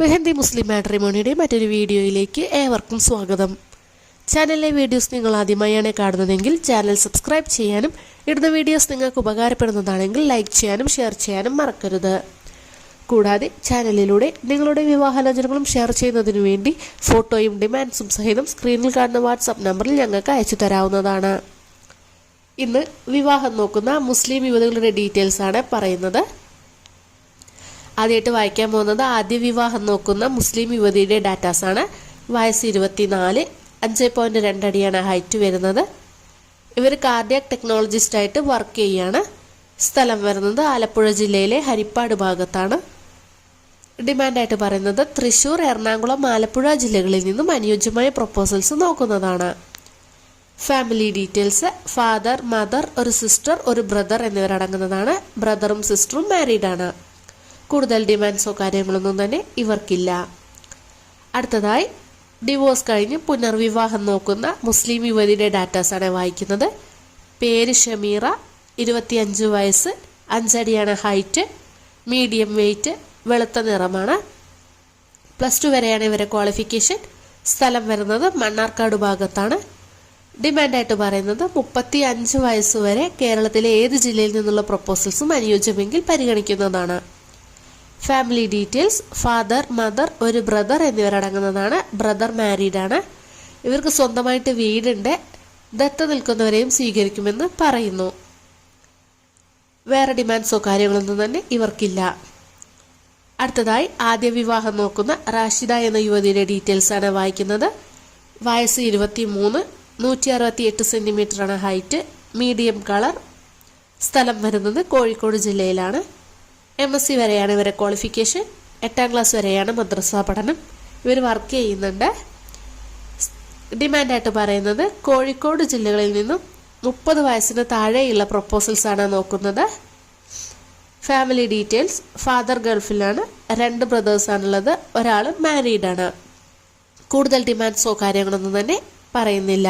മെഹന്തി മുസ്ലിം മാട്രിമോണിയുടെ മറ്റൊരു വീഡിയോയിലേക്ക് ഏവർക്കും സ്വാഗതം. ചാനലിലെ വീഡിയോസ് നിങ്ങൾ ആദ്യമായാണ് കാണുന്നതെങ്കിൽ ചാനൽ സബ്സ്ക്രൈബ് ചെയ്യാനും ഇടുന്ന വീഡിയോസ് നിങ്ങൾക്ക് ഉപകാരപ്പെടുന്നതാണെങ്കിൽ ലൈക്ക് ചെയ്യാനും ഷെയർ ചെയ്യാനും മറക്കരുത്. കൂടാതെ ചാനലിലൂടെ നിങ്ങളുടെ വിവാഹാലോചനകളും ഷെയർ ചെയ്യുന്നതിനു വേണ്ടി ഫോട്ടോയും ഡിമാൻഡ്സും സഹിതം സ്ക്രീനിൽ കാണുന്ന വാട്സാപ്പ് നമ്പറിൽ ഞങ്ങൾക്ക് അയച്ചു തരാവുന്നതാണ്. ഇന്ന് വിവാഹം നോക്കുന്ന മുസ്ലിം യുവതികളുടെ ഡീറ്റെയിൽസ് ആണ് പറയുന്നത്. ആദ്യമായിട്ട് വായിക്കാൻ പോകുന്നത് ആദ്യ വിവാഹം നോക്കുന്ന മുസ്ലിം യുവതിയുടെ ഡാറ്റാസാണ്. വയസ്സ് 24, 5.2 അടിയാണ് ഹൈറ്റ് വരുന്നത്. ഇവർ കാർഡിയാക് ടെക്നോളജിസ്റ്റായിട്ട് വർക്ക് ചെയ്യുകയാണ്. സ്ഥലം വരുന്നത് ആലപ്പുഴ ജില്ലയിലെ ഹരിപ്പാട് ഭാഗത്താണ്. ഡിമാൻഡായിട്ട് പറയുന്നത് തൃശ്ശൂർ, എറണാകുളം, ആലപ്പുഴ ജില്ലകളിൽ നിന്നും അനുയോജ്യമായ പ്രൊപ്പോസൽസ് നോക്കുന്നതാണ്. ഫാമിലി ഡീറ്റെയിൽസ്: ഫാദർ, മദർ, ഒരു സിസ്റ്റർ, ഒരു ബ്രദർ എന്നിവരടങ്ങുന്നതാണ്. ബ്രദറും സിസ്റ്ററും മാരീഡാണ്. കൂടുതൽ ഡിമാൻഡ്സോ കാര്യങ്ങളൊന്നും തന്നെ ഇവർക്കില്ല. അടുത്തതായി ഡിവോഴ്സ് കഴിഞ്ഞ് പുനർവിവാഹം നോക്കുന്ന മുസ്ലിം യുവതിയുടെ ഡാറ്റാസാണ് വായിക്കുന്നത്. പേര് ഷമീറ, 25 വയസ്സ്, 5 അടിയാണ് ഹൈറ്റ്, മീഡിയം വെയ്റ്റ്, വെളുത്ത നിറമാണ്. +2 വരെയാണ് ഇവരെ ക്വാളിഫിക്കേഷൻ. സ്ഥലം വരുന്നത് മണ്ണാർക്കാട് ഭാഗത്താണ്. ഡിമാൻഡായിട്ട് പറയുന്നത് 35 വയസ്സ് വരെ കേരളത്തിലെ ഏത് ജില്ലയിൽ നിന്നുള്ള പ്രൊപ്പോസൽസും അനുയോജ്യമെങ്കിൽ പരിഗണിക്കുന്നതാണ്. ഫാമിലി ഡീറ്റെയിൽസ്: ഫാദർ, മദർ, ഒരു ബ്രദർ എന്നിവരടങ്ങുന്നതാണ്. ബ്രദർ മാരീഡാണ്. ഇവർക്ക് സ്വന്തമായിട്ട് വീടുണ്ട്. ദത്ത് നിൽക്കുന്നവരെയും സ്വീകരിക്കുമെന്ന് പറയുന്നു. വേറെ ഡിമാൻഡ്സോ കാര്യങ്ങളൊന്നും തന്നെ ഇവർക്കില്ല. അടുത്തതായി ആദ്യ വിവാഹം നോക്കുന്ന റാഷിദ എന്ന യുവതിയുടെ ഡീറ്റെയിൽസ് ആണ് വായിക്കുന്നത്. വയസ്സ് 23, 168 സെന്റിമീറ്ററാണ് ഹൈറ്റ്, മീഡിയം കളർ. സ്ഥലം വരുന്നത് കോഴിക്കോട് ജില്ലയിലാണ്. MSc വരെയാണ് ഇവരെ ക്വാളിഫിക്കേഷൻ. 8ാം ക്ലാസ് വരെയാണ് മദ്രസ പഠനം. ഇവർ വർക്ക് ചെയ്യുന്നുണ്ട്. ഡിമാൻഡായിട്ട് പറയുന്നത് കോഴിക്കോട് ജില്ലകളിൽ നിന്നും 30 വയസ്സിന് താഴെയുള്ള പ്രൊപ്പോസൽസ് ആണ് നോക്കുന്നത്. ഫാമിലി ഡീറ്റെയിൽസ്: ഫാദർ ഗൾഫിലാണ്, 2 ബ്രദേഴ്സാണുള്ളത്, ഒരാൾ മാരീഡാണ്. കൂടുതൽ ഡിമാൻഡ്സോ കാര്യങ്ങളൊന്നും തന്നെ പറയുന്നില്ല.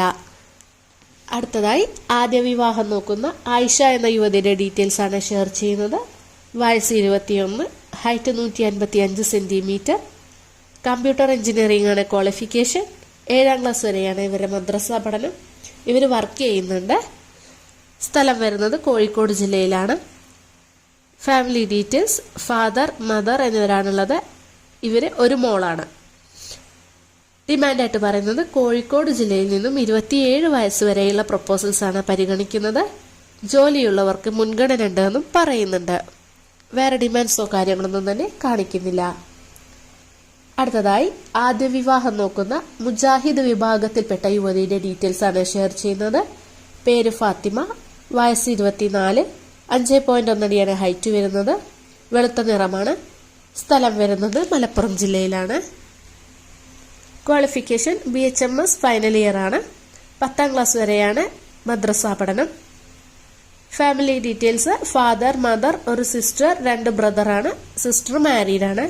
അടുത്തതായി ആദ്യ വിവാഹം നോക്കുന്ന ആയിഷ എന്ന യുവതിയുടെ ഡീറ്റെയിൽസ് ആണ് ഷെയർ ചെയ്യുന്നത്. വയസ്സ് 21, ഹൈറ്റ് 155 സെന്റിമീറ്റർ, കമ്പ്യൂട്ടർ എഞ്ചിനീയറിംഗ് ആണ് ക്വാളിഫിക്കേഷൻ. 7ാം ക്ലാസ് വരെയാണ് ഇവരുടെ മദ്രസ പഠനം. ഇവർ വർക്ക് ചെയ്യുന്നുണ്ട്. സ്ഥലം വരുന്നത് കോഴിക്കോട് ജില്ലയിലാണ്. ഫാമിലി ഡീറ്റെയിൽസ്: ഫാദർ, മദർ എന്നിവരാണുള്ളത്. ഇവർ ഒരു മോളാണ്. ഡിമാൻഡായിട്ട് പറയുന്നത് കോഴിക്കോട് ജില്ലയിൽ നിന്നും 27 വയസ്സ് വരെയുള്ള പ്രൊപ്പോസൽസ് ആണ് പരിഗണിക്കുന്നത്. ജോലിയുള്ളവർക്ക് മുൻഗണന ഉണ്ടെന്നും പറയുന്നുണ്ട്. വേറെ ഡിമാൻഡ്സോ കാര്യങ്ങളൊന്നും തന്നെ കാണിക്കുന്നില്ല. അടുത്തതായി ആദ്യ വിവാഹം നോക്കുന്ന മുജാഹിദ് വിഭാഗത്തിൽപ്പെട്ട യുവതിയുടെ ഡീറ്റെയിൽസ് ആണ് ഷെയർ ചെയ്യുന്നത്. പേര് ഫാത്തിമ, വയസ്സ് 24, 5.1 അടിയാണ് ഹൈറ്റ് വരുന്നത്, വെളുത്ത നിറമാണ്. സ്ഥലം വരുന്നത് മലപ്പുറം ജില്ലയിലാണ്. ക്വാളിഫിക്കേഷൻ BHMS ഫൈനൽ ഇയർ ആണ്. 10ാം ക്ലാസ് വരെയാണ് മദ്രസ പഠനം. ഫാമിലി ഡീറ്റെയിൽസ്: ഫാദർ, മദർ, ഒരു സിസ്റ്റർ, 2 ബ്രദറാണ്. സിസ്റ്റർ മാരീഡാണ്.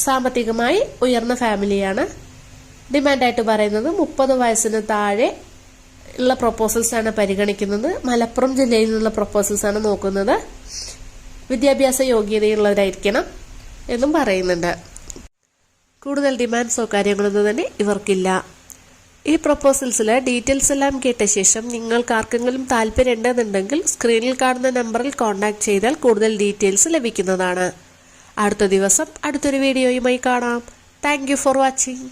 സാമ്പത്തികമായി ഉയർന്ന ഫാമിലിയാണ്. ഡിമാൻഡായിട്ട് പറയുന്നത് 30 വയസ്സിന് താഴെ ഉള്ള പ്രൊപ്പോസൽസ് ആണ് പരിഗണിക്കുന്നത്. മലപ്പുറം ജില്ലയിൽ നിന്നുള്ള പ്രൊപ്പോസൽസ് ആണ് നോക്കുന്നത്. വിദ്യാഭ്യാസ യോഗ്യതയുള്ളവരായിരിക്കണം എന്നും പറയുന്നുണ്ട്. കൂടുതൽ ഡിമാൻഡ്സോ കാര്യങ്ങളൊന്നും തന്നെ ഇവർക്കില്ല. ഈ പ്രൊപ്പോസൽസിലെ ഡീറ്റെയിൽസ് എല്ലാം കേട്ട ശേഷം നിങ്ങൾക്ക് ആർക്കെങ്കിലും താല്പര്യം ഉണ്ടെന്നുണ്ടെങ്കിൽ സ്ക്രീനിൽ കാണുന്ന നമ്പറിൽ കോൺടാക്ട് ചെയ്താൽ കൂടുതൽ ഡീറ്റെയിൽസ് ലഭിക്കുന്നതാണ്. അടുത്ത ദിവസം അടുത്തൊരു വീഡിയോയുമായി കാണാം. Thank you for watching.